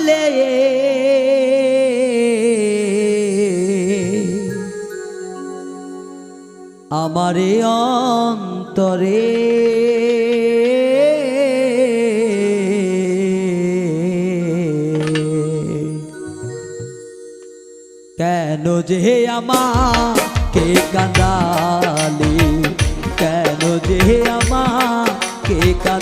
দিলে আমারে অন্তরে কেন যে আমাকে কাঁদালি, কেন যে আমাকে কাঁদালি।